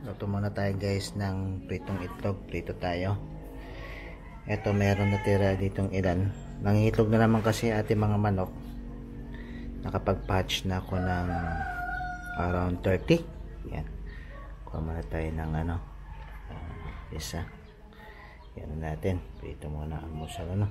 Luto muna tayo guys ng pritong itlog. Prito tayo. Ito meron natira ditong ilan. Nangihitlog na naman kasi ating mga manok. Nakapag-patch na ako ng around 30. Yan. Kuha muna tayo ng isa. Yan natin. Prito muna almusal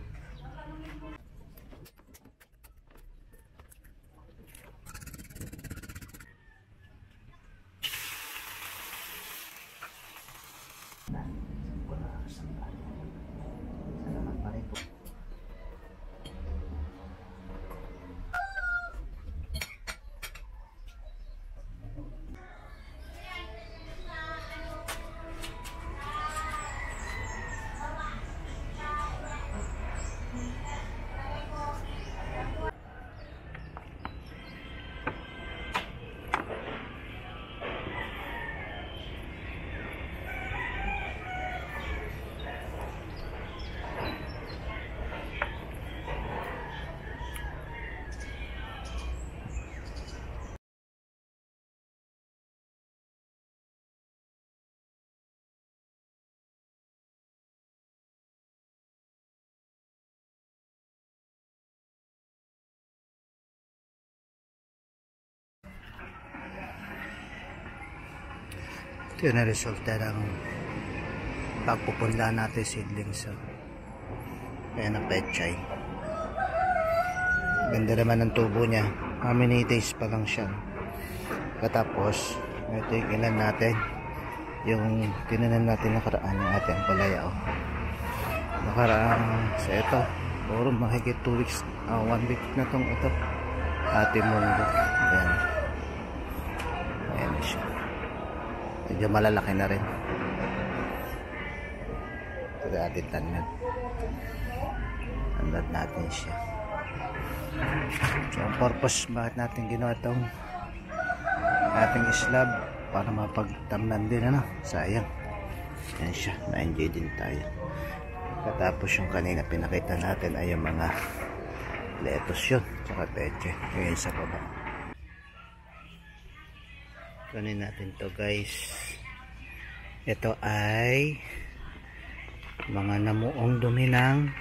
Ito yung na-resulta ng pagpupunla natin seedlings. Ayan ang petchay. Ganda naman ng tubo niya. How many days pa lang siya. Katapos, ito yung ilan natin. Yung tinanan natin nakaraan ng ating palaya. Nakaraan sa ito. Puro mahigit 2 weeks. 1 week na itong ito. Ating mundo. Ayan. Ayan siya. Medyo malalaki na rin. Ito ating tanan. Andat natin siya. So ang purpose bakit natin ginawa itong ating slab para mapagtamnan din sayang. Yan siya. Na-enjoy din tayo. Katapos yung kanina pinakita natin ay yung mga lettuce yun. Tsaka peche. Ngayon sa baba. Kunin natin to guys. Ito ay mga namuong dumi ng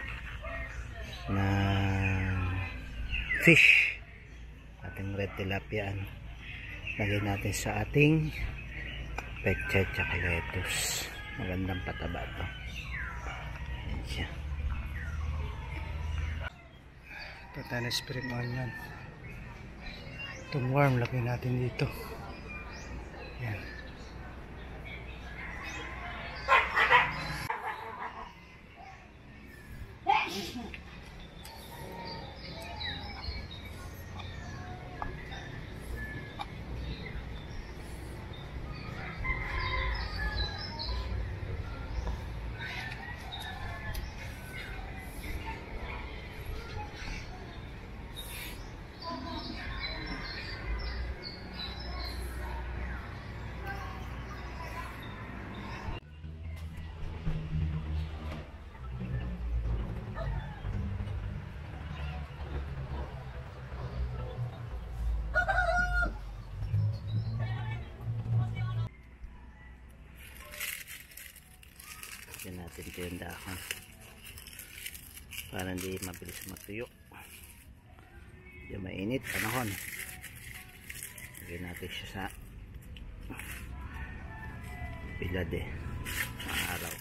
fish. Ating red tilapia. Lagyan natin sa ating peche tsaka lettuce. Magandang pataba to. Yan siya. Ito tayo na spring onion. Itong worm lagyan natin dito. Yan. Lagyan natin ito yung dahon para hindi mabilis matuyo. Yung mainit panahon. Lagyan natin siya sa bilad mga araw.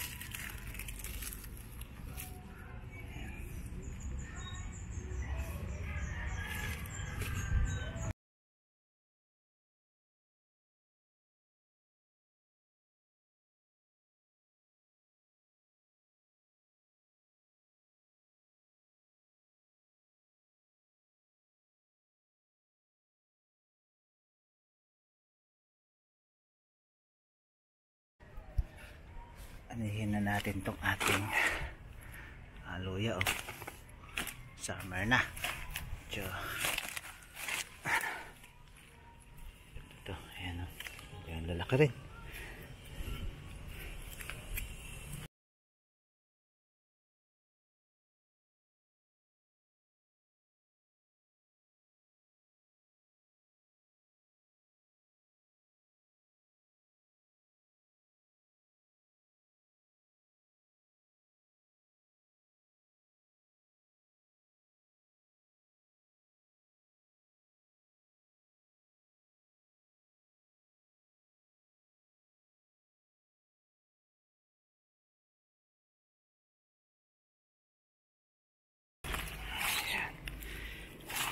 Anihin na natin tong ating luya summer na. Ito ayan yung lalaki rin.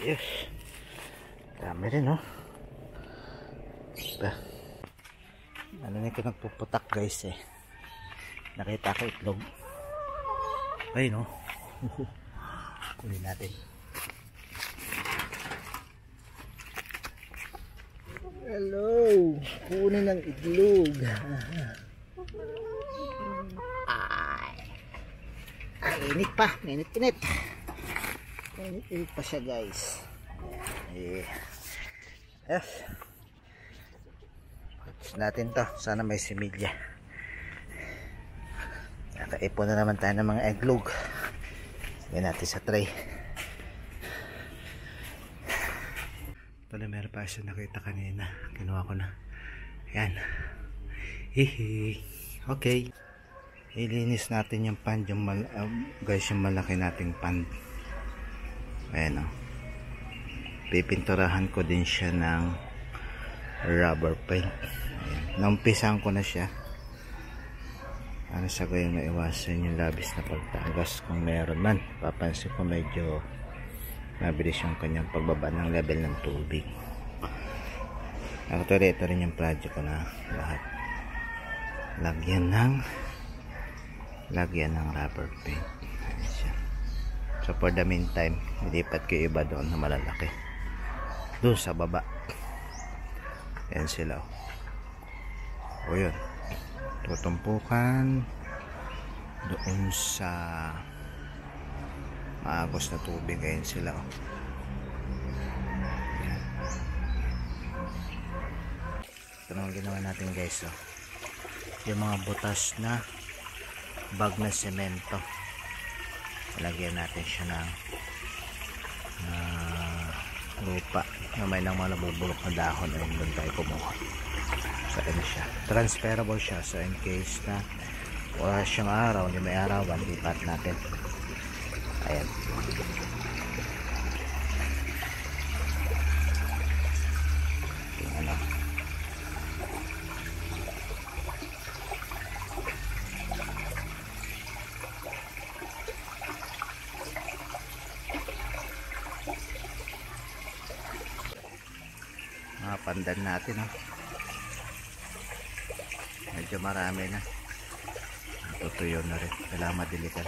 Yes. Dami rin, no? Diba? Ano na ko nagpuputak, guys, eh. Nakita ko itlog. Ay, no? Kunin natin. Hello! Kunin ng itlog. Init pa. Init pa siya, guys. Yes. Patch natin to. Sana may similya. Nakaipon na naman tayo ng mga itlog. Lagyan natin sa tray. Pala meron pa siya nakita kanina. Kinuha ko na. Yan. Hihi. Okay. Ilinis natin yung pan. Guys, yung malaki nating pan. Ayan, o. Pipinturahan ko din siya ng rubber paint. Ayan. Naumpisahan ko na siya. Ano sa gayong maiwasan yung labis na pagtagas kung meron man. Papansin ko medyo mabilis yung kanyang pagbaba ng level ng tubig. Actually, ito rin yung project ko na lahat. Lagyan ng rubber paint. Ayan siya. So for the meantime, ilipat ko iba doon na malalaki. Doon sa baba. Ayan sila. O yun. Tutumpukan doon sa maagos na tubig. Ayan sila. Ito naman ginawa natin, guys. Yung mga butas na bag na semento. Lagyan natin siya ng lupa na may lang mga nabubulok na dahon. Ayun, doon tayo kumuha. So ano siya, transferable siya. So in case na wala siyang araw, hindi may arawan, lipat natin. Ayan. Ano, mga pandan natin, oh. Medyo marami na, tutuyo na rin, kailangan madilikan.